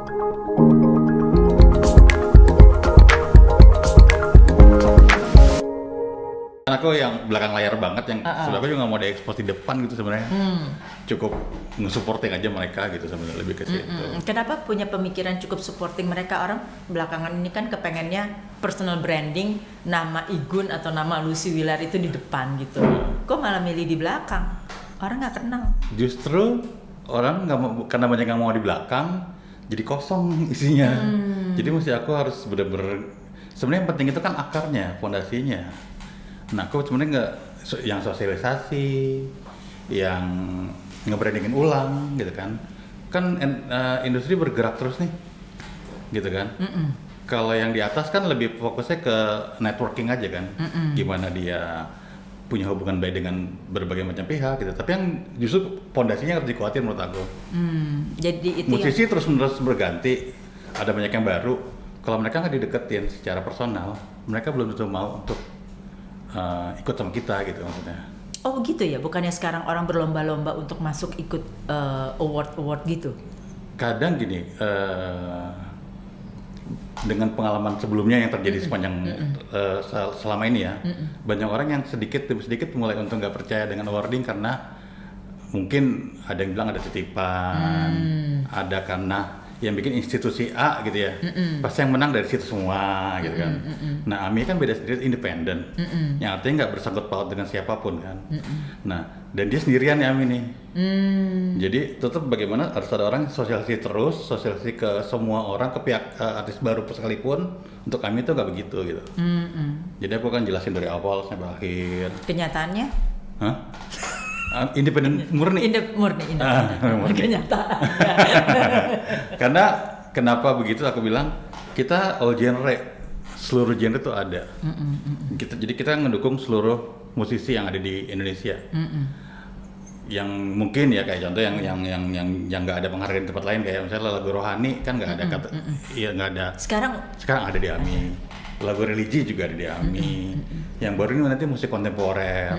Aku yang belakang layar banget, yang sebenarnya aku juga nggak mau diekspos di depan gitu sebenarnya. Cukup nge-supporting aja mereka gitu sebenarnya, lebih ke situ. Kenapa punya pemikiran cukup supporting mereka? Orang belakangan ini kan kepengennya personal branding, nama Igun atau nama Lucy Willar itu di depan gitu. Kok malah milih di belakang? Orang nggak kenal. Justru orang nggak mau, karena banyak yang mau di belakang, jadi kosong isinya. Jadi mesti aku harus bener-bener, sebenarnya yang penting itu kan akarnya, fondasinya. Nah, aku sebenarnya nggak yang sosialisasi, yang nge-brandingin ulang gitu kan. Kan industri bergerak terus nih, gitu kan. Kalau yang di atas kan lebih fokusnya ke networking aja kan. Gimana dia punya hubungan baik dengan berbagai macam pihak gitu. Tapi yang justru fondasinya harus dikuatin menurut aku. Jadi itu musisi terus-menerus berganti, ada banyak yang baru. Kalau mereka nggak dideketin secara personal, mereka belum tentu mau untuk ikut sama kita gitu maksudnya. Oh gitu ya, bukannya sekarang orang berlomba-lomba untuk masuk ikut award gitu? Kadang gini, dengan pengalaman sebelumnya yang terjadi sepanjang selama ini ya, banyak orang yang sedikit demi sedikit mulai untuk nggak percaya dengan awarding karena mungkin ada yang bilang ada titipan, ada karena yang bikin institusi A gitu ya, pasti yang menang dari situ semua gitu kan. Nah, AMI kan beda sendiri, independen, yang artinya nggak bersangkut paut dengan siapapun kan. Nah, dan dia sendirian ya AMI nih. Jadi tetap bagaimana harus ada orang sosialisasi terus, sosialisasi ke semua orang, ke pihak artis baru sekalipun. Untuk kami itu nggak begitu gitu. Jadi aku kan jelasin dari awal sampai akhir. Kenyataannya? Hah? Independen murni. Murni. Kenyataan. Karena kenapa begitu aku bilang kita all genre, seluruh genre itu ada. Jadi kita ngedukung seluruh musisi yang ada di Indonesia. Yang mungkin ya kayak contoh yang nggak ada penghargaan di tempat lain, kayak misalnya lagu rohani kan nggak ada kata, iya nggak ada. Sekarang ada di AMI. Lagu religi juga ada di AMI. Yang baru ini nanti musik kontemporer.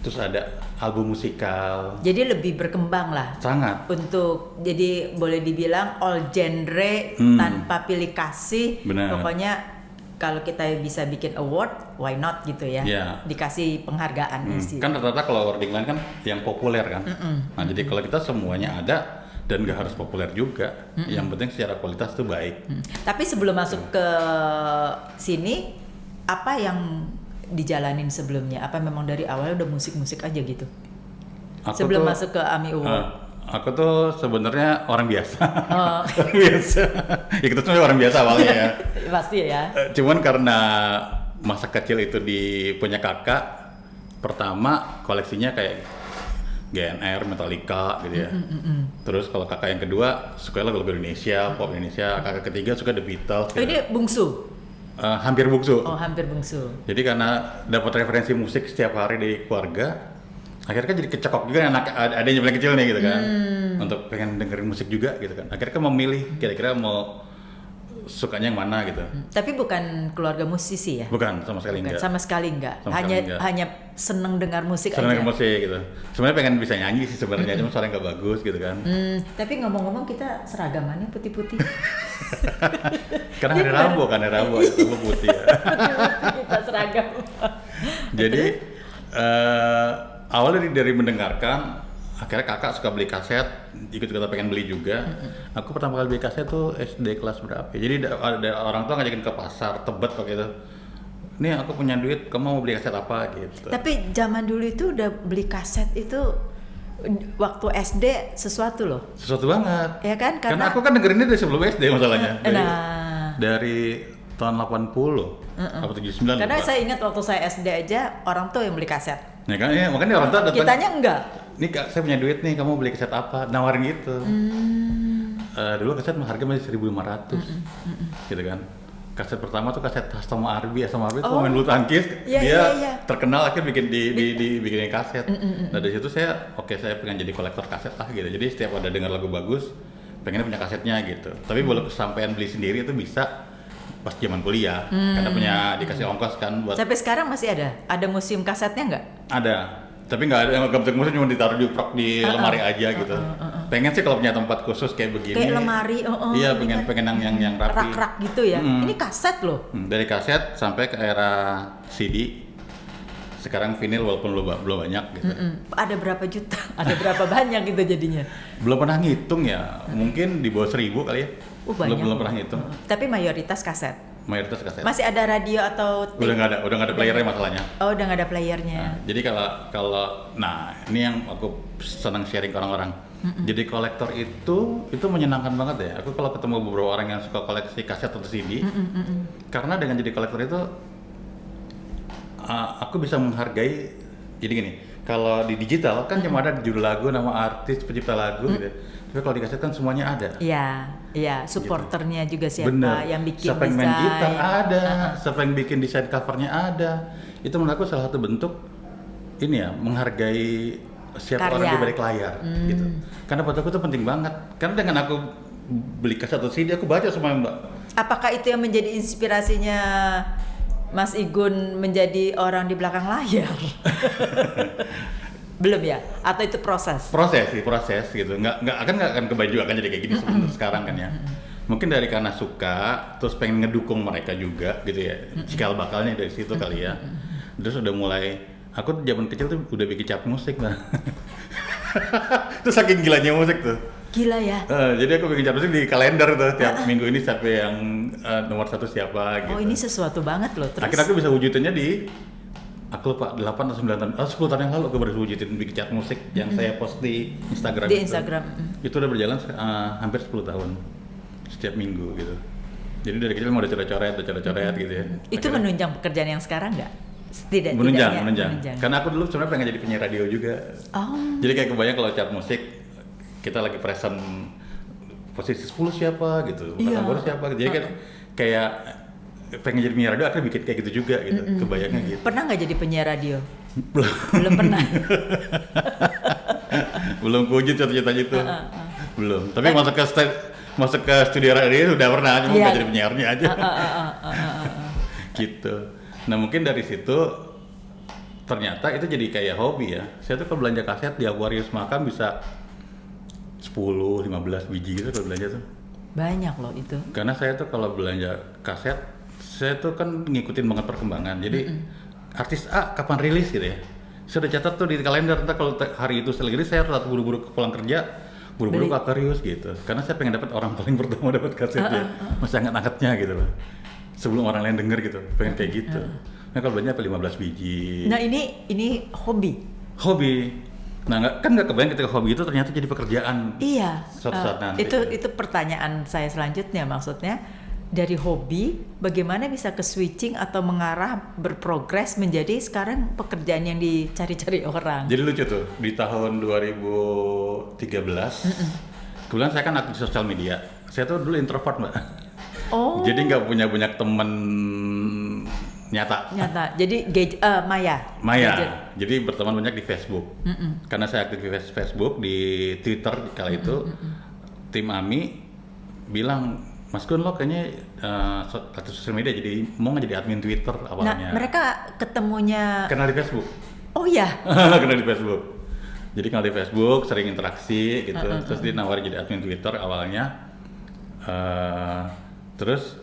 Terus ada album musikal. Jadi lebih berkembang lah. Sangat. Untuk jadi boleh dibilang all genre tanpa pilih kasih. Benar. Pokoknya kalau kita bisa bikin award, why not gitu ya? Yeah. Dikasih penghargaan sih. Kan rata-rata kalau awarding lain kan yang populer kan. Nah jadi kalau kita semuanya ada dan nggak harus populer juga. Yang penting secara kualitas tuh baik. Tapi sebelum masuk ke sini, apa yang dijalanin sebelumnya? Apa memang dari awal udah musik-musik aja gitu? Sebelum masuk ke AMI Award? Aku tuh sebenarnya orang biasa. Orang biasa. Ya kita semua orang biasa awalnya ya. Pasti ya. Cuman karena masa kecil itu punya kakak, pertama koleksinya kayak GNR, Metallica gitu ya. Terus kalau kakak yang kedua suka lagu-lagu Indonesia, pop Indonesia. Kakak ketiga suka The Beatles. Oh, ini bungsu? Hampir bungsu. Oh, hampir bungsu. Jadi karena dapat referensi musik setiap hari dari keluarga, akhirnya kan jadi kecekok juga anak adanya paling kecil nih gitu kan. Untuk pengen dengerin musik juga gitu kan. Akhirnya kan memilih kira-kira mau sukanya yang mana gitu. Tapi bukan keluarga musisi ya? Bukan, sama sekali enggak. Sama sekali enggak. Enggak. Hanya seneng dengar musik seneng aja. Seneng musik gitu. Sebenarnya pengen bisa nyanyi sih sebenarnya, cuma suaranya nggak bagus gitu kan. Tapi ngomong-ngomong kita seragamannya putih-putih. Karena hari Rabu itu putih ya. Kita seragam. Jadi awalnya dari mendengarkan, akhirnya kakak suka beli kaset, ikut-ikutan pengen beli juga. Aku pertama kali beli kaset tuh SD kelas berapa? Jadi ada orang tua ngajakin ke pasar Tebet waktu itu. Nih aku punya duit, kamu mau beli kaset apa gitu. Tapi zaman dulu itu udah beli kaset itu waktu SD sesuatu loh. Sesuatu banget. Ya kan? Karena aku kan dengerinnya dari sebelum SD masalahnya. Dari tahun 80 atau 79. Karena saya ingat waktu saya SD aja orang tuh yang beli kaset. Ya kan, ya, makanya orang tua datang. Kitanya enggak. Nih kak, saya punya duit nih, kamu beli kaset apa? Nawarin gitu. Dulu kaset harga masih 1.500, gitu kan. Kaset pertama tuh kaset Astama Arbi itu pemain bulu tangkis. Dia terkenal akhirnya bikin kaset. Nah dari situ saya pengen jadi kolektor kaset gitu. Jadi setiap ada dengar lagu bagus, pengennya punya kasetnya gitu. Tapi boleh kesampaian beli sendiri itu bisa pas zaman kuliah, karena punya dikasih ongkos kan buat. Sampai sekarang masih ada museum kasetnya nggak? Ada, tapi nggak ada yang bentuk musik, cuma ditaruh di lemari aja gitu. Pengen sih kalau punya tempat khusus kayak begini. Kayak lemari, Iya, ini pengen yang rapi. rak-rak gitu ya. Ini kaset loh. Dari kaset sampai ke era CD. Sekarang vinyl walaupun belum banyak gitu. Ada berapa juta? Ada berapa banyak gitu jadinya? Belum pernah ngitung ya. Mungkin di bawah 1.000 kali ya. Banyak. Belum pernah ngitung. Tapi mayoritas kaset. Mayoritas kaset. Masih ada radio atau Udah nggak ada playernya masalahnya. Oh, udah nggak ada playernya. Nah, jadi kalau ini yang aku senang sharing ke orang-orang. Jadi kolektor itu menyenangkan banget ya. Aku kalau ketemu beberapa orang yang suka koleksi kaset atau CD, karena dengan jadi kolektor itu aku bisa menghargai. Jadi gini, kalau di digital kan cuma ada judul lagu, nama artis, pencipta lagu gitu. Tapi kalau di kaset kan semuanya ada. Iya, supporternya juga siapa. Bener. Yang bikin Siapa yang main desain. gitar ada, siapa yang bikin desain covernya ada. Itu menurut aku salah satu bentuk ini ya, menghargai siapa orang di balik layar gitu. Karena buat aku itu penting banget. Karena dengan aku beli kaset atau CD, aku baca semuanya, Mbak. Apakah itu yang menjadi inspirasinya Mas Igun menjadi orang di belakang layar? Belum ya? Atau itu proses? Proses gitu. Nggak akan kebayang juga akan jadi kayak gini sekarang kan ya. Mungkin dari karena suka, terus pengen ngedukung mereka juga gitu ya. Cikal bakalnya dari situ kali ya. Terus udah mulai, aku zaman kecil tuh udah bikin chart musik lah. Terus saking gilanya musik tuh. Gila ya? Jadi aku bikin chart musik di kalender tuh, tiap minggu ini siapa yang nomor 1 siapa gitu. Oh, ini sesuatu banget loh. Terus? Akhirnya aku bisa wujudinnya di, aku lupa 8 atau 9 tahun, 10 tahun yang lalu aku baru wujudin bikin chart musik yang saya post di Instagram. Di Instagram. Itu udah berjalan hampir 10 tahun, setiap minggu gitu. Jadi dari kecil mau udah coret-coret gitu ya. Itu Akhirnya, menunjang pekerjaan yang sekarang nggak? menunjang. Karena aku dulu sebenarnya pengen jadi penyiar radio juga. Jadi kayak kebayang kalau chart musik, kita lagi present posisi 10 siapa gitu, Iya. baru siapa gitu. Jadi kan kayak pengen jadi penyiar radio, akhirnya bikin kayak gitu juga gitu, kebayangnya gitu. Pernah nggak jadi penyiar radio? Belum. Belum pernah. Belum wujud cita-citanya itu. Belum. Tapi masuk ke studio radio udah pernah, cuma nggak jadi penyiarnya aja. Gitu. Nah mungkin dari situ ternyata itu jadi kayak hobi ya. Saya tuh kalau belanja kaset di Aquarius Makam bisa 10-15 biji gitu kalau belanja tuh. Banyak loh itu. Karena saya tuh kalau belanja kaset, saya tuh kan ngikutin banget perkembangan. Jadi artis A kapan rilis gitu ya. Saya udah catat tuh di kalender, entah kalau hari itu selesai saya harus buru-buru pulang kerja, buru-buru ke Aquarius gitu. Karena saya pengen dapat orang paling pertama dapat kasetnya, masih angkat-angkatnya gitu loh. Sebelum orang lain denger gitu, pengen kayak gitu. Nah kalau belanja 15 biji. Nah ini hobi. Nah nggak kebayang ketika hobi itu ternyata jadi pekerjaan. Iya. Suatu saat nanti. Itu pertanyaan saya selanjutnya, maksudnya dari hobi bagaimana bisa ke switching atau mengarah berprogres menjadi sekarang pekerjaan yang dicari-cari orang. Jadi lucu tuh di tahun 2013, kebetulan saya kan aktif di sosial media. Saya tuh dulu introvert, Mbak. Oh. Jadi nggak punya banyak temen nyata. Jadi maya. Gadget. Jadi berteman banyak di Facebook. Karena saya aktif di Facebook, di Twitter kala itu, tim AMI bilang, Mas Gun lo kayaknya aktif sosial media, jadi mau nggak jadi admin Twitter awalnya. Nah mereka ketemunya. Kenal di Facebook. Oh ya. Kenal di Facebook. Jadi kenal di Facebook, sering interaksi gitu. Terus dia nawarin jadi admin Twitter awalnya. Terus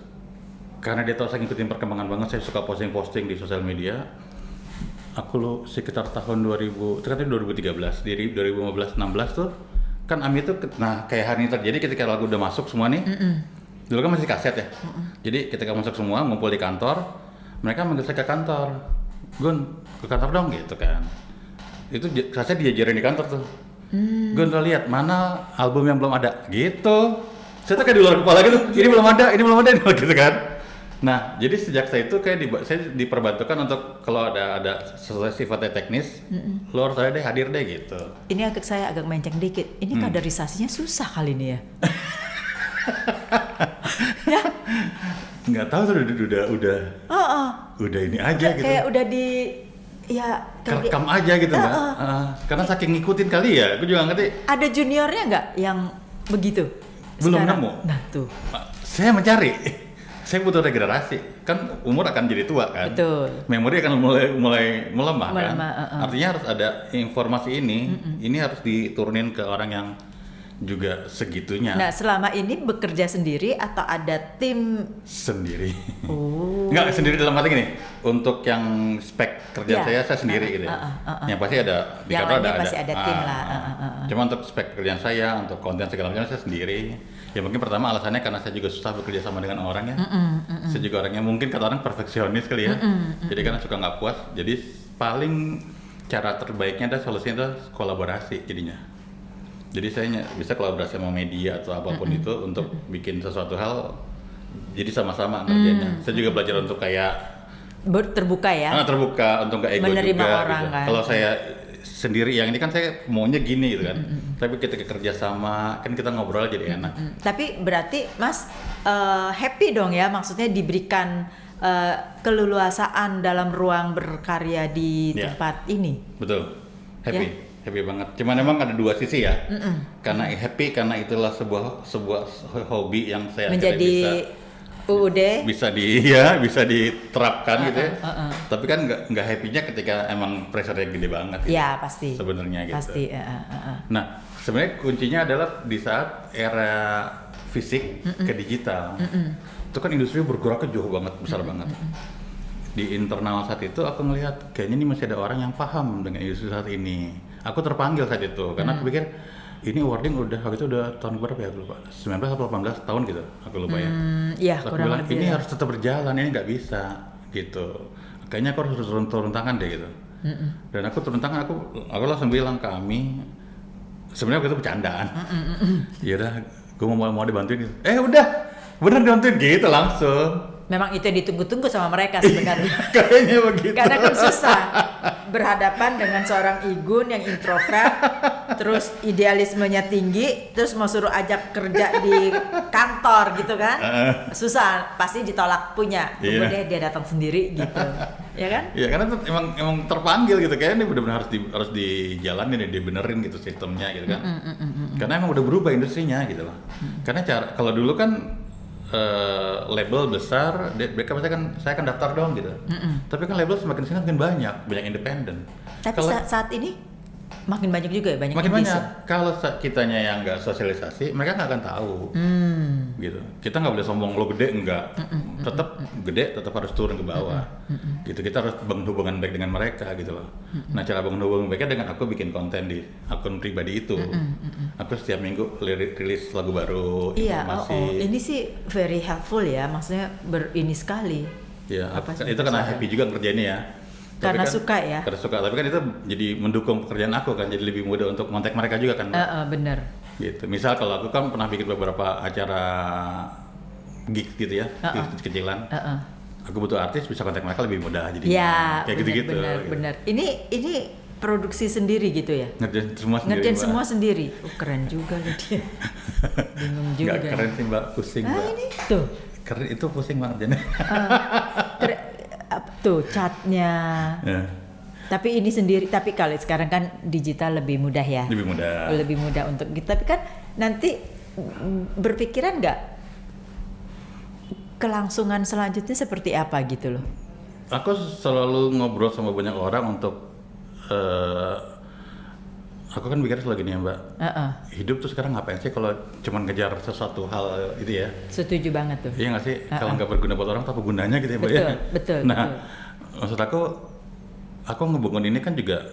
karena dia tahu saya ngikutin perkembangan banget, saya suka posting-posting di sosial media. Aku sekitar tahun 2013, dari 2015-16 tuh kan AMI itu, nah kayak hari ini terjadi ketika lagu udah masuk semua nih. Dulu kan masih kaset ya. Jadi ketika masuk semua, ngumpul di kantor, mereka manggil saya ke kantor. Gun, ke kantor dong gitu kan. Itu kaset diajarin di kantor tuh. Gun, lo lihat mana album yang belum ada gitu. Saya tuh kayak di luar kepala gitu, ini belum ada gitu kan. Nah, jadi sejak saya itu kayak saya diperbantukan untuk kalau ada sesuatu sifatnya teknis, lo harus ada hadir deh gitu. Ini saya agak menceng dikit. Ini kaderisasinya susah kali ini ya. Ya. Nggak tahu tuh udah ini aja gitu. Kayak udah di kerekam aja gitu Mbak. Karena saking ngikutin kali ya, aku juga ngerti. Ada juniornya nggak yang begitu? Belum sekarang? nemu. Nah tuh. Saya mencari. Saya butuh regenerasi. Kan umur akan jadi tua kan. Betul. Memori akan mulai melemah kan. Artinya harus ada informasi ini. Ini harus diturunin ke orang yang juga segitunya. Nah, selama ini bekerja sendiri atau ada tim? Sendiri. Oh. Enggak, sendiri dalam arti gini, untuk yang spek kerja Ya. saya sendiri gitu ya. Yang pasti ada di Yang kantor lainnya pasti ada tim lah. Cuma untuk spek kerjaan saya, untuk konten segala macam saya sendiri. Ya mungkin pertama alasannya karena saya juga susah bekerja sama dengan orang ya. Saya juga orangnya mungkin kata orang perfeksionis kali ya. Jadi karena suka nggak puas, jadi paling cara terbaiknya adalah solusinya adalah kolaborasi jadinya. Jadi saya bisa kolaborasi sama media atau apapun itu untuk bikin sesuatu hal jadi sama-sama ngerjainnya. Saya juga belajar untuk kayak Terbuka ya. Terbuka untuk nggak ego Menerima juga orang gitu. kan. Kalau saya sendiri yang ini kan saya maunya gini gitu kan. Tapi kita kerja sama kan kita ngobrol jadi enak. Tapi berarti Mas happy dong ya, maksudnya diberikan keleluasaan dalam ruang berkarya di Ya. tempat ini. Betul. Happy banget. Cuman emang ada dua sisi ya. Karena happy karena itulah sebuah hobi yang saya Menjadi UUD bisa bisa diterapkan gitu ya. Tapi kan nggak happy-nya ketika emang pressure-nya gede banget. Gitu. ya pasti. Sebenarnya gitu. Pasti. Nah, sebenarnya kuncinya adalah di saat era fisik ke digital. Itu kan industri bergeraknya jauh banget, besar banget. Di internal saat itu aku ngelihat kayaknya ini masih ada orang yang paham dengan industri saat ini. Aku terpanggil saat itu karena aku pikir ini awarding waktu itu udah tahun berapa ya aku lupa, 19 atau 18 tahun gitu, aku lupa ya. Iya, Aku kurang bilang lebih. ini harus tetap berjalan, ini nggak bisa gitu. Kayaknya aku harus turun tangan deh gitu. Dan aku turun tangan, aku langsung bilang kami sebenarnya waktu itu bercandaan. Ya udah, gue mau dibantuin gitu. Udah, bener dibantuin gitu langsung. Memang itu yang ditunggu-tunggu sama mereka sebenarnya. Kayaknya begitu. Karena kan susah berhadapan dengan seorang Igun yang introvert, terus idealismenya tinggi, terus mau suruh ajak kerja di kantor gitu kan, susah, pasti ditolak punya. Tunggu deh dia datang sendiri gitu, ya kan? Iya karena tuh emang terpanggil gitu, kayaknya ini benar-benar harus dijalanin, dibenerin gitu sistemnya gitu kan. Karena emang udah berubah industrinya gitu loh. Karena kalau dulu kan label besar, mereka pasti kan saya akan daftar dong gitu. Tapi kan label semakin sini makin banyak independen. Tapi saat ini makin banyak juga ya, banyak makin indie. banyak. Kalau kitanya yang nggak sosialisasi, mereka nggak akan tahu. Gitu. Kita nggak boleh sombong lo gede enggak. Tetap gede, tetap harus turun ke bawah. Gitu. Kita harus bangun hubungan baik dengan mereka gitu loh. Nah cara bangun hubungan baiknya dengan aku bikin konten di akun pribadi itu. Aku setiap minggu rilis lagu baru, Iya, informasi. ini sih very helpful ya, maksudnya ini sekali. Ya, itu karena happy juga ngerjainnya ya. Karena suka ya. Karena suka, tapi kan itu jadi mendukung pekerjaan aku kan, jadi lebih mudah untuk kontak mereka juga kan. Bener. Gitu. Misal kalau aku kan pernah bikin beberapa acara gig gitu ya, kecilan. Aku butuh artis, bisa kontak mereka lebih mudah jadi. Ya, kayak gitu-gitu. Bener. Ini produksi sendiri gitu ya? Ngerjain semua sendiri. Ngerjain semua sendiri. Keren juga loh dia. Bingung juga. Nggak keren sih Mbak, pusing Mbak. Ini tuh. Keren itu pusing banget jadinya. Tuh catnya. Tapi ini sendiri, tapi kalau sekarang kan digital lebih mudah ya. Lebih mudah untuk kita. Tapi kan nanti berpikiran nggak kelangsungan selanjutnya seperti apa gitu loh? Aku selalu ngobrol sama banyak orang untuk aku kan pikir selalu gini ya Mbak. Hidup tuh sekarang ngapain sih kalau cuman ngejar sesuatu hal itu ya? Setuju banget tuh. Iya nggak sih? Kalau nggak berguna buat orang, apa gunanya gitu ya Mbak ya? Betul. Nah, maksud aku ngebangun ini kan juga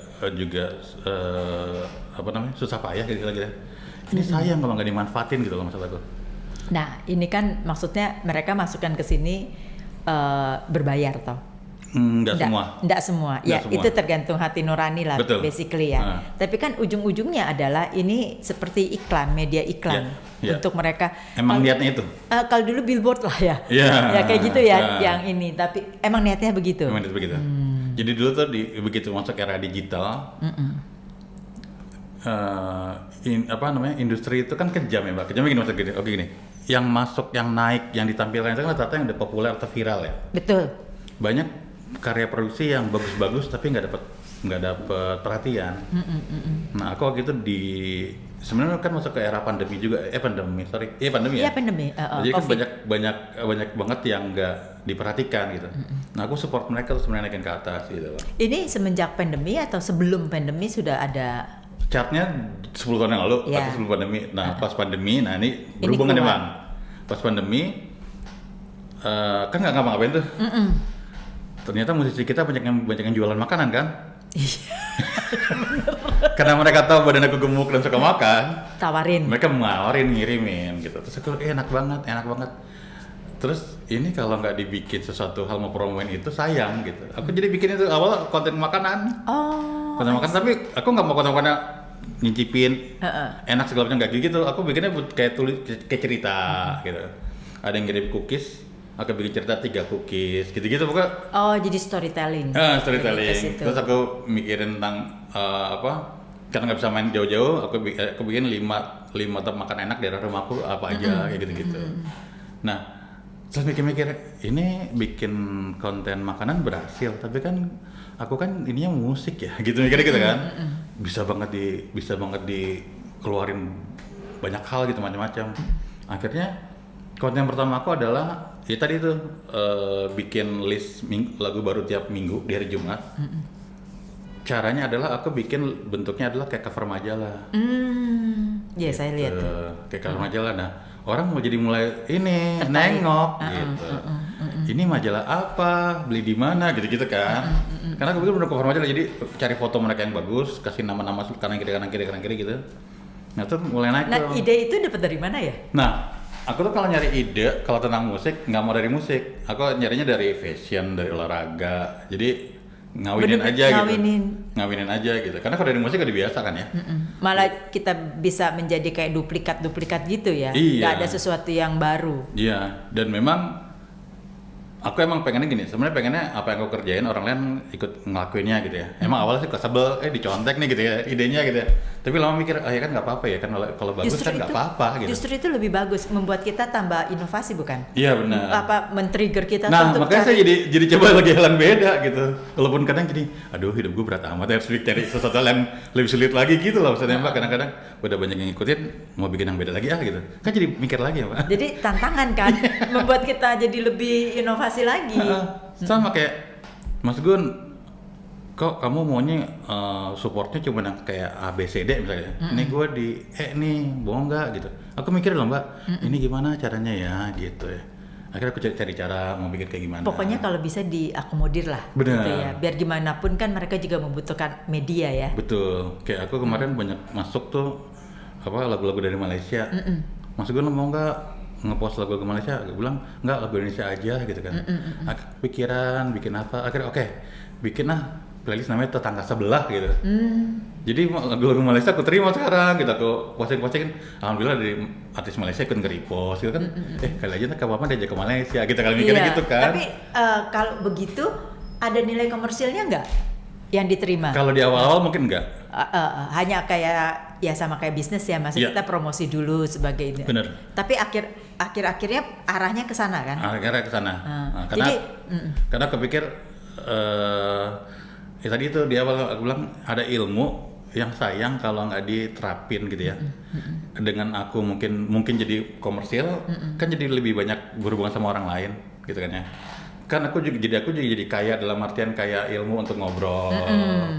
apa namanya, susah payah gitu lagi. Ini sayang kalau nggak dimanfaatin gitu loh maksud aku. Nah, ini kan maksudnya mereka masukkan ke sini berbayar toh? Enggak semua. Ya, itu tergantung hati nurani lah. Betul. Basically ya. Tapi kan ujung-ujungnya adalah ini seperti iklan, media iklan untuk mereka. Emang niatnya itu? Kalau dulu billboard lah ya. Ya kayak gitu ya, yang ini. Tapi emang niatnya begitu. Emang niatnya begitu. Jadi dulu tuh begitu masuk era digital, industri itu kan kejam ya Mbak. Kejamnya gini maksud gini. Oke gini. Yang masuk, yang naik, yang ditampilkan itu kan rata-rata yang udah populer atau viral ya. Betul. Banyak karya produksi yang bagus-bagus tapi nggak dapat perhatian. Nah aku waktu itu sebenarnya kan masuk ke era pandemi juga, pandemi ya. Jadi kan banyak banget yang nggak diperhatikan gitu. Nah aku support mereka tuh sebenarnya naikin ke atas gitu. Ini semenjak pandemi atau sebelum pandemi sudah ada chartnya 10 tahun yang lalu, Iya. atau sebelum pandemi. Nah, pas pandemi, nah ini berhubungan nih keluar. Bang. Pas pandemi, kan nggak ngapa-ngapain tuh. Ternyata musisi kita banyak yang jualan makanan kan? Iya. Karena mereka tahu badan aku gemuk dan suka makan, Tawarin. mereka ngirimin gitu. Terus aku enak banget. Terus ini kalau nggak dibikin sesuatu hal mau promoin itu sayang gitu. Aku jadi bikin itu awal konten makanan. Oh. Konten makanan, tapi aku nggak mau konten-konten nyicipin enak segala macam nggak gitu. Aku bikinnya kayak kayak cerita gitu. Ada yang ngirim cookies, aku bikin cerita 3 cookies gitu-gitu pokoknya. Oh, jadi storytelling. Storytelling. Lebih ke situ. Terus aku mikirin tentang karena nggak bisa main jauh-jauh, aku bikin 5 tempat makan enak daerah rumahku apa aja kayak gitu-gitu. Nah, terus mikir-mikir, ini bikin konten makanan berhasil, tapi kan aku kan ininya musik ya, gitu mikirnya gitu kan. Bisa banget dikeluarin banyak hal gitu macam-macam. Akhirnya konten pertama aku adalah ya tadi itu bikin list lagu baru tiap minggu di hari Jumat. Caranya adalah aku bikin bentuknya adalah kayak cover majalah. Iya, saya lihat tuh. Kayak cover majalah. Nah, orang mulai ini Tertarik. nengok gitu. Ini majalah apa? Beli di mana? Gitu-gitu kan. Karena aku bikin bener cover majalah, jadi cari foto mereka yang bagus, kasih nama-nama kanan kiri gitu. Nah, tuh mulai naik Nah, tuh. ide itu dapat dari mana ya? Nah, aku tuh kalau nyari ide kalau tentang musik nggak mau dari musik, aku nyarinya dari fashion, dari olahraga. Jadi ngawinin Bener-bener aja ngawinin. gitu. Ngawinin aja gitu. Karena kalau dari musik udah biasa kan ya. Malah kita bisa menjadi kayak duplikat gitu ya. Iya. Nggak ada sesuatu yang baru. Iya, dan memang aku emang pengennya gini, sebenarnya pengennya apa yang aku kerjain orang lain ikut ngelakuinnya gitu ya. Emang awalnya sih kesebel, dicontek nih gitu ya, idenya gitu ya. Tapi lama mikir, ya kan nggak apa-apa ya, kan kalau bagus kan nggak apa-apa gitu. Justru itu lebih bagus, membuat kita tambah inovasi bukan? Iya benar. Men-trigger kita Nah, untuk makanya saya cari. jadi coba lagi jalan beda gitu. Walaupun kadang gini, aduh hidup gue berat amat, harus cari sesuatu yang lebih sulit lagi gitu loh. Maksudnya Mbak, kadang-kadang udah banyak yang ngikutin, mau bikin yang beda lagi gitu. Kan jadi mikir lagi ya Mbak. Jadi tantangan kan, membuat kita jadi lebih inovasi lagi. Sama kayak Mas Gun, kok kamu maunya supportnya cuma yang kayak ABCD misalnya. Ini gue di nih, bohong nggak gitu. Aku mikir loh Mbak, ini gimana caranya ya gitu ya. Akhirnya aku cari cara mau bikin kayak gimana. Pokoknya kalau bisa diakomodir lah. Benar. Gitu ya. Biar gimana pun kan mereka juga membutuhkan media ya. Betul. Kayak aku kemarin banyak masuk tuh lagu-lagu dari Malaysia. Mas Gun mau nggak ngepost lagu Malaysia? Aku bilang nggak, lagu Indonesia aja gitu kan. Aku pikiran bikin apa? Akhirnya oke, bikin playlist namanya Tetangga Sebelah gitu. Jadi lagu-lagu Malaysia aku terima sekarang gitu, aku posting-postingin. Alhamdulillah dari artis Malaysia ikut nge-repost gitu kan. Kali aja tak apa-apa diajak ke Malaysia, kita kali mikirnya gitu kan. Tapi kalau begitu ada nilai komersilnya nggak yang diterima? Kalau di awal-awal mungkin enggak. Hanya kayak ya sama kayak bisnis ya, maksudnya kita promosi dulu sebagai ini. Bener. Tapi akhir-akhirnya arahnya ke sana kan? Akhirnya ke sana. Nah, karena kepikir ya tadi itu di awal aku bilang ada ilmu yang sayang kalau nggak diterapin gitu ya. Dengan aku mungkin jadi komersil, kan jadi lebih banyak berhubungan sama orang lain gitu kan ya. Kan aku juga jadi kaya dalam artian kaya ilmu untuk ngobrol,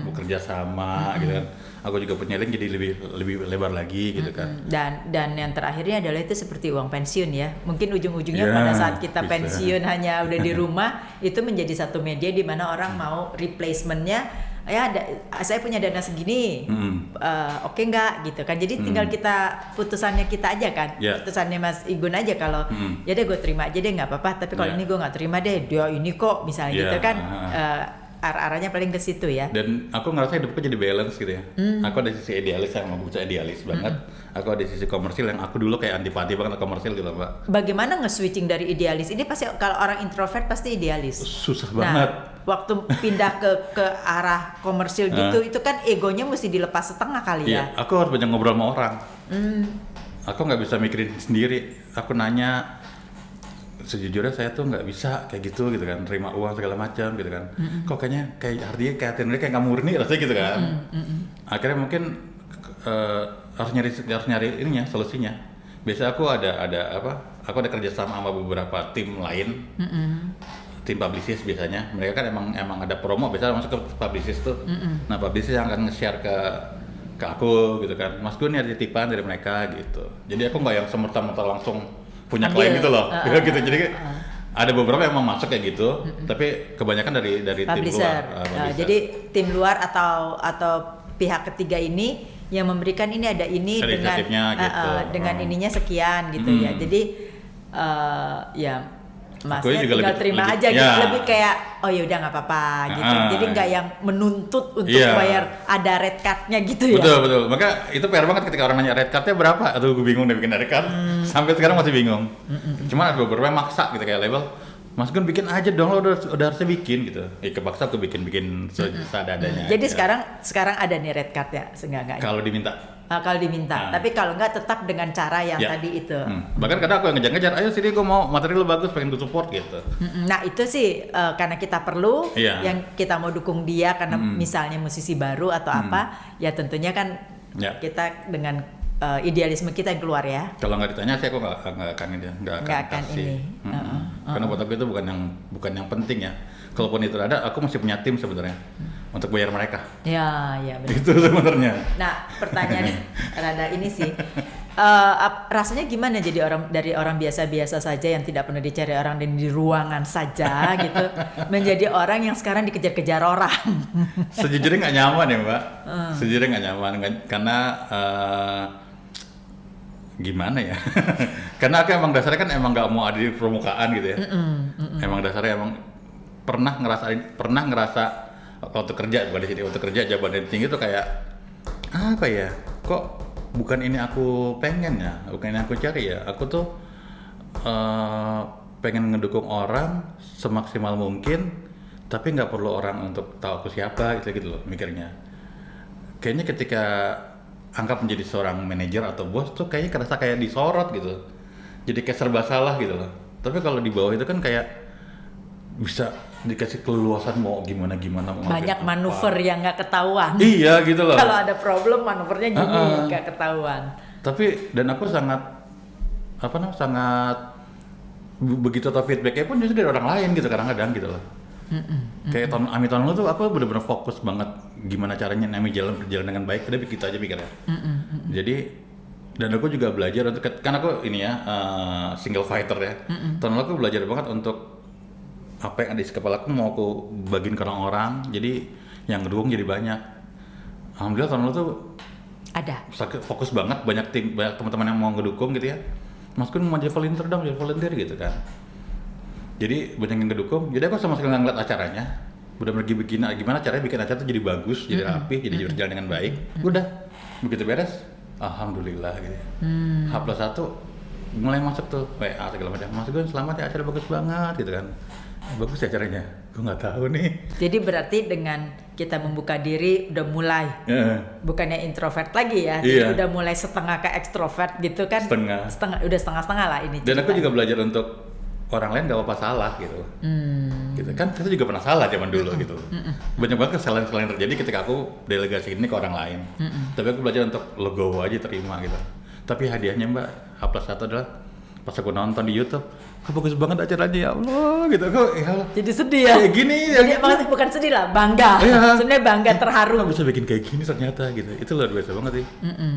bekerja sama gitu kan. Aku juga punya link jadi lebih lebar lagi gitu kan. Dan yang terakhirnya adalah itu seperti uang pensiun ya. Mungkin ujung-ujungnya Ya, pada saat kita bisa. pensiun hanya udah di rumah, itu menjadi satu media di mana orang mau replacementnya. Ya, saya punya dana segini, oke nggak gitu kan? Jadi tinggal putusannya kita aja kan, putusannya Mas Igun aja kalau ya deh gue terima aja deh nggak apa-apa. Tapi kalau ini gue nggak terima deh, dia ini kok misalnya gitu kan. Arah-arahnya paling ke situ ya. Dan aku ngerasa hidupku jadi balance gitu ya. Aku ada sisi idealis yang mau bisa idealis banget. Aku ada sisi komersil yang aku dulu kayak antipati banget ke komersil gitu Mbak. Bagaimana nge-switching dari idealis? Ini pasti kalau orang introvert pasti idealis. Susah banget. Waktu pindah ke arah komersil gitu, itu kan egonya mesti dilepas setengah kali ya. Iya, aku harus banyak ngobrol sama orang. Aku nggak bisa mikirin sendiri. Aku nanya, sejujurnya saya tuh nggak bisa kayak gitu kan, terima uang segala macam gitu kan. Kok kayaknya artinya kayak kayak nggak murni rasanya gitu kan. Akhirnya mungkin harus nyari ininya, solusinya. Biasa aku ada aku ada kerjasama sama beberapa tim lain. Tim publicist biasanya, mereka kan emang ada promo, biasanya masuk ke publicist tuh. Nah publicist yang akan nge-share ke ke aku gitu kan, Mas Gun ini ada titipan dari mereka gitu. Jadi aku nggak yang semerta-merta langsung punya klien gitu loh, gitu. Jadi ada beberapa yang emang masuk kayak gitu, tapi kebanyakan dari publisher. tim luar. Jadi tim luar atau pihak ketiga ini yang memberikan ini ada ini dengan ininya sekian gitu ya. Jadi ya Masnya tinggal terima aja gitu, lebih kayak oh ya udah nggak apa-apa gitu. Jadi nggak yang menuntut untuk bayar ada red cardnya gitu ya. Betul. Maka itu PR banget ketika orang nanya red cardnya berapa, atau gue bingung deh bikin red card. Sampai sekarang masih bingung. Cuma ada beberapa yang maksa gitu kayak label, Mas Gun bikin aja dong, lo udah harusnya bikin gitu. Kepaksa aku bikin seadanya. Jadi sekarang ada nih red card ya, seenggak-enggaknya. Kalau diminta. Kalau diminta, tapi kalau enggak tetap dengan cara yang tadi itu. Bahkan kadang aku yang ngejar-ngejar, ayo sini gue mau materi lo bagus, pengen gue support gitu. Nah itu sih karena kita perlu, yang kita mau dukung dia karena misalnya musisi baru atau apa, ya tentunya kan kita dengan idealisme kita yang keluar ya. Kalau nggak ditanya sih aku nggak akan kasih. Ini. Karena buat aku itu bukan yang penting ya. Kalaupun itu ada, aku masih punya tim sebenarnya untuk bayar mereka. Ya benar. Itu sebenarnya. Nah pertanyaan rada ini sih, rasanya gimana jadi dari orang biasa-biasa saja yang tidak pernah dicari orang dan di ruangan saja gitu, menjadi orang yang sekarang dikejar-kejar orang. Sejujurnya nggak nyaman ya Mbak. Sejujurnya nggak nyaman karena gimana ya? Karena aku emang dasarnya kan emang nggak mau ada di permukaan gitu ya. Emang dasarnya emang pernah ngerasa waktu kerja, bukan di sini, waktu kerja jabatan tinggi tuh kayak apa ya? Kok bukan ini aku pengen ya, bukan ini aku cari ya. Aku tuh pengen ngedukung orang semaksimal mungkin, tapi nggak perlu orang untuk tahu aku siapa gitu loh mikirnya. Kayaknya ketika angkat menjadi seorang manajer atau bos tuh kayaknya kerasa kayak disorot gitu, jadi kayak serba salah gitu loh. Tapi kalau di bawah itu kan kayak bisa dikasih keleluasan mau gimana mau banyak manuver yang nggak ketahuan. Iya gitu loh. Kalau ada problem manuvernya gini nggak ketahuan. Tapi dan aku sangat begitu atau feedbacknya pun justru dari orang lain gitu kadang-kadang gitu loh. Kayak tahun lalu tuh aku benar-benar fokus banget gimana caranya Ami berjalan dengan baik, udah begitu aja pikirnya. Jadi dan aku juga belajar untuk, kan aku ini ya single fighter ya. Tahun lalu aku belajar banget untuk apa yang ada di kepala aku mau aku bagiin ke orang-orang, jadi yang ngedukung jadi banyak. Alhamdulillah tahun lalu tuh ada fokus banget, banyak teman-teman yang mau ngedukung gitu ya. Mas Kun mau jadi volunteer gitu kan. Jadi banyak yang ngedukung, jadi aku sama sekali nggak ngeliat acaranya, udah pergi gimana caranya bikin acara itu jadi bagus, jadi rapi, jadi berjalan dengan baik. Udah begitu beres, alhamdulillah gitu. H+1 mulai masuk tuh WA segala macam, Mas Gun selamat ya acara bagus banget gitu kan. Bagus ya acaranya, gue nggak tahu nih. Jadi berarti dengan kita membuka diri udah mulai, bukannya introvert lagi ya, jadi udah mulai setengah ke ekstrovert gitu kan? Udah setengah lah ini. Dan aku juga belajar untuk orang lain gak apa-apa salah gitu. Gitu kan kita juga pernah salah zaman dulu gitu. Banyak banget kesalahan terjadi ketika aku delegasi ini ke orang lain. Tapi aku belajar untuk legowo aja terima gitu. Tapi hadiahnya Mbak H+1 adalah pas aku nonton di YouTube, kok bagus banget acaranya ya Allah gitu. Kok ya Allah. Jadi sedih ya. Kayak gini ya. Jadi maksudnya bukan sedih lah, bangga. Sebenarnya bangga, terharu. Kok bisa bikin kayak gini ternyata gitu. Itu luar biasa banget sih.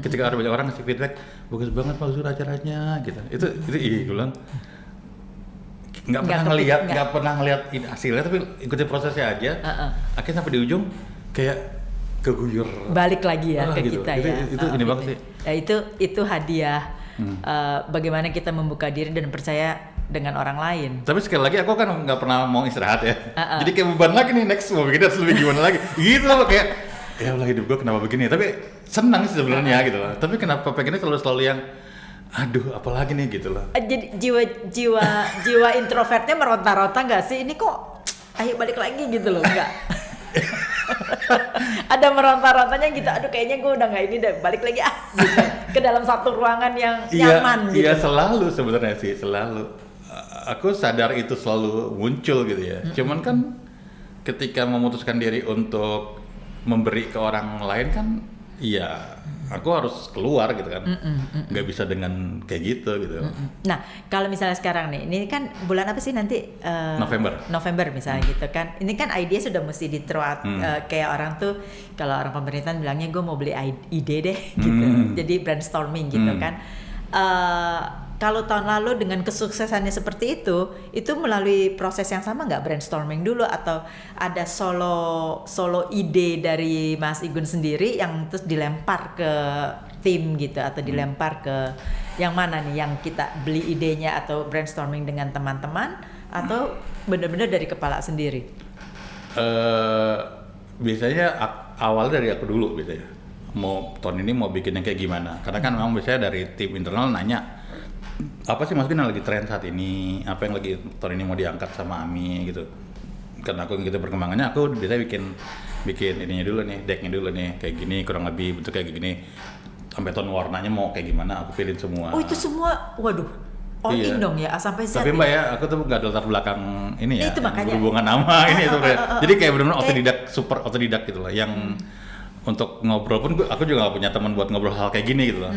Ketika ada banyak orang ngasih feedback, bagus banget Pak Zur acaranya gitu. Itu gue bilang nggak pernah ngelihat hasilnya, tapi ikutin prosesnya aja. Akhirnya sampai di ujung kayak keguyur balik lagi ya ke gitu. Kita itu ini banget sih ya, itu hadiah. Bagaimana kita membuka diri dan percaya dengan orang lain. Tapi sekali lagi aku kan nggak pernah mau istirahat ya. Jadi kayak beban lagi nih, next mau bikin harus lebih gimana lagi gitu loh, kayak ya Allah hidup gue kenapa begini. Tapi senang sih sebenarnya gitu loh. Tapi kenapa pengennya selalu yang aduh apalagi nih gitu loh. Jadi jiwa introvertnya meronta-ronta nggak sih? Ini kok ayo balik lagi gitu loh, nggak? Ada meronta-rontanya gitu, aduh kayaknya gue udah nggak ini deh, balik lagi gitu, ke dalam satu ruangan yang nyaman gitu. Iya selalu sebenarnya sih, selalu aku sadar itu selalu muncul gitu ya. Cuman kan ketika memutuskan diri untuk memberi ke orang lain kan iya aku harus keluar gitu kan, nggak bisa dengan kayak gitu. Nah, kalau misalnya sekarang nih, ini kan bulan apa sih nanti? November misalnya gitu kan. Ini kan ide sudah mesti diteruat, kayak orang tuh, kalau orang pemerintahan bilangnya gue mau beli ide deh gitu. Jadi brainstorming gitu kan. Kalau tahun lalu dengan kesuksesannya seperti itu melalui proses yang sama nggak, brainstorming dulu atau ada solo ide dari Mas Igun sendiri yang terus dilempar ke tim gitu, atau dilempar ke yang mana nih, yang kita beli idenya atau brainstorming dengan teman-teman, atau benar-benar dari kepala sendiri? Biasanya awal dari aku dulu biasanya, mau tahun ini mau bikin yang kayak gimana, karena kan memang biasanya dari tim internal nanya apa sih masukin yang lagi tren saat ini, apa yang lagi tahun ini mau diangkat sama Ami gitu. Karena aku gitu perkembangannya, aku biasanya bikin ininya dulu nih, decknya dulu nih, kayak gini kurang lebih bentuk kayak gini, sampai tone warnanya mau kayak gimana aku pilih semua. Oh itu semua, waduh, all in dong ya, sampai Z. Tapi Mbak ya, aku tuh gak ada latar belakang ini ya, itu makanya berhubungan nama ini itu jadi kayak benar-benar otodidak, super otodidak gitu loh. Yang untuk ngobrol pun aku juga gak punya teman buat ngobrol hal kayak gini gitu loh.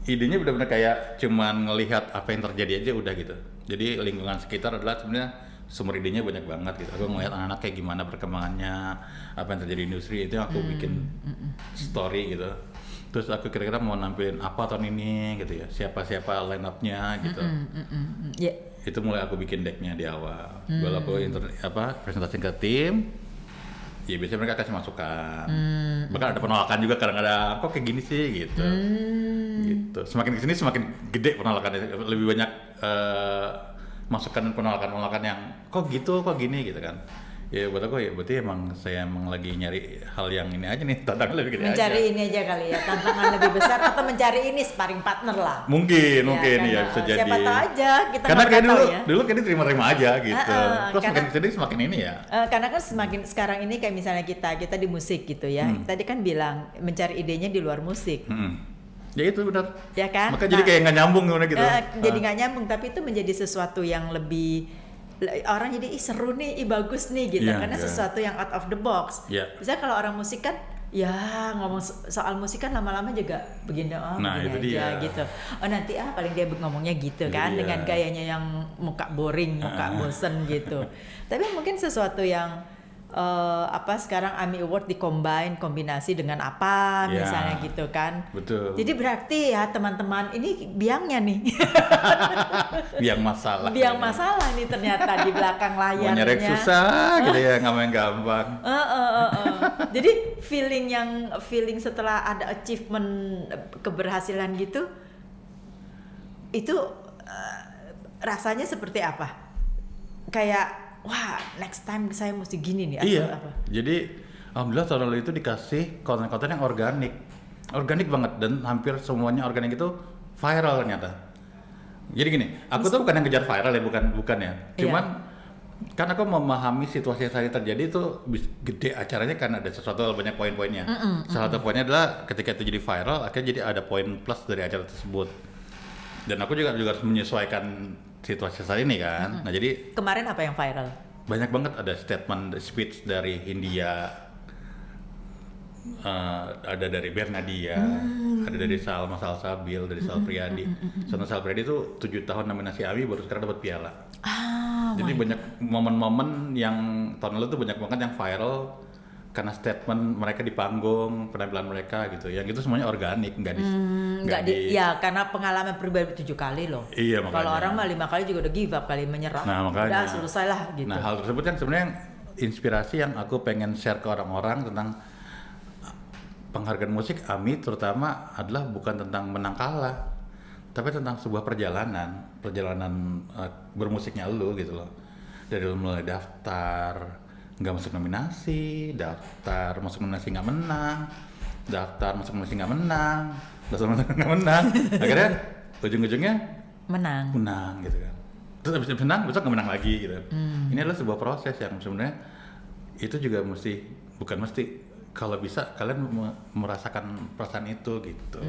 Idenya benar-benar kayak cuman ngelihat apa yang terjadi aja udah gitu. Jadi lingkungan sekitar adalah sebenarnya sumber idenya banyak banget gitu. Aku ngelihat anak-anak kayak gimana perkembangannya, apa yang terjadi di industri, itu yang aku bikin story gitu. Terus aku kira-kira mau nampilin apa tahun ini gitu ya, siapa-siapa line up-nya gitu. Yeah. Itu mulai aku bikin decknya di awal. Kalau aku presentasi ke tim, ya biasanya mereka kasih masukan. Bahkan ada penolakan juga kadang-kadang, kok kayak gini sih gitu. Gitu. Semakin kesini semakin gede penolakannya, lebih banyak masukan dan penolakan yang kok gitu, kok gini gitu kan. Ya buat aku ya berarti saya lagi nyari hal yang ini aja nih, tantangan lebih gede mencari aja. ini aja kali ya, tantangan lebih besar, atau mencari ini sparring partner lah. Mungkin ya bisa jadi. Siapa tahu aja kita. Karena kayak tahu dulu kayak terima-terima aja gitu. Terus makin kesini semakin ini ya. Karena kan semakin sekarang ini kayak misalnya kita di musik gitu ya. Tadi kan bilang mencari idenya di luar musik. Ya itu benar. Ya kan? Maka jadi kayak nggak nyambung gitu. Jadi nggak nyambung, tapi itu menjadi sesuatu yang lebih orang jadi seru nih, bagus nih gitu, karena sesuatu yang out of the box. Misalnya kalau orang musik kan, ya ngomong soal musik kan lama-lama juga begini begini aja gitu. Oh nanti paling dia ngomongnya gitu kan, dengan gayanya yang muka boring, muka bosen gitu. Tapi mungkin sesuatu yang sekarang AMI Award kombinasi dengan apa misalnya gitu kan. Betul. Jadi berarti ya teman-teman ini biangnya nih. Biang masalah. Biang masalah nih ternyata di belakang layarnya. Mau nyerek susah gitu ya, nggak main gampang. Jadi feeling setelah ada achievement keberhasilan gitu, itu rasanya seperti apa? Kayak wah, next time saya mesti gini nih atau apa? Jadi alhamdulillah tahun lalu itu dikasih konten-konten yang organik banget, dan hampir semuanya organik itu viral ternyata. Jadi gini, aku tuh bukan yang kejar viral ya, bukan ya. Cuman kan aku memahami situasi yang saat ini terjadi itu gede acaranya kan ada sesuatu banyak poin-poinnya. Salah satu poinnya adalah ketika itu jadi viral, akhirnya jadi ada poin plus dari acara tersebut. Dan aku juga harus menyesuaikan situasi saat ini kan. Nah jadi kemarin apa yang viral? Banyak banget, ada speech dari Hindia, ada dari Bernadia, ada dari Salma Salsabil, dari Sal Priadi. Salma Sal Priadi itu 7 tahun nominasi AMI baru sekarang dapat piala. Jadi banyak momen-momen yang tahun lalu tuh banyak banget yang viral karena statement mereka di panggung, penampilan mereka gitu. Yang itu semuanya organik, ya karena pengalaman pribadi 7 kali loh. Iya makanya. Kalau orang mah 5 kali juga udah give up kali, menyerah. Nah makanya. Udah selesai lah gitu. Nah hal tersebut yang sebenarnya inspirasi yang aku pengen share ke orang-orang tentang penghargaan musik AMI terutama adalah bukan tentang menang kalah, tapi tentang sebuah perjalanan bermusiknya lu gitu loh. Dari lu mulai daftar nggak masuk nominasi, daftar masuk nominasi nggak menang, daftar masuk nominasi nggak menang, daftar masuk nggak menang, akhirnya ujung-ujungnya menang gitu kan. Terus abis menang besok nggak menang lagi gitu. Ini adalah sebuah proses yang sebenarnya itu juga bukan mesti, kalau bisa kalian merasakan perasaan itu gitu.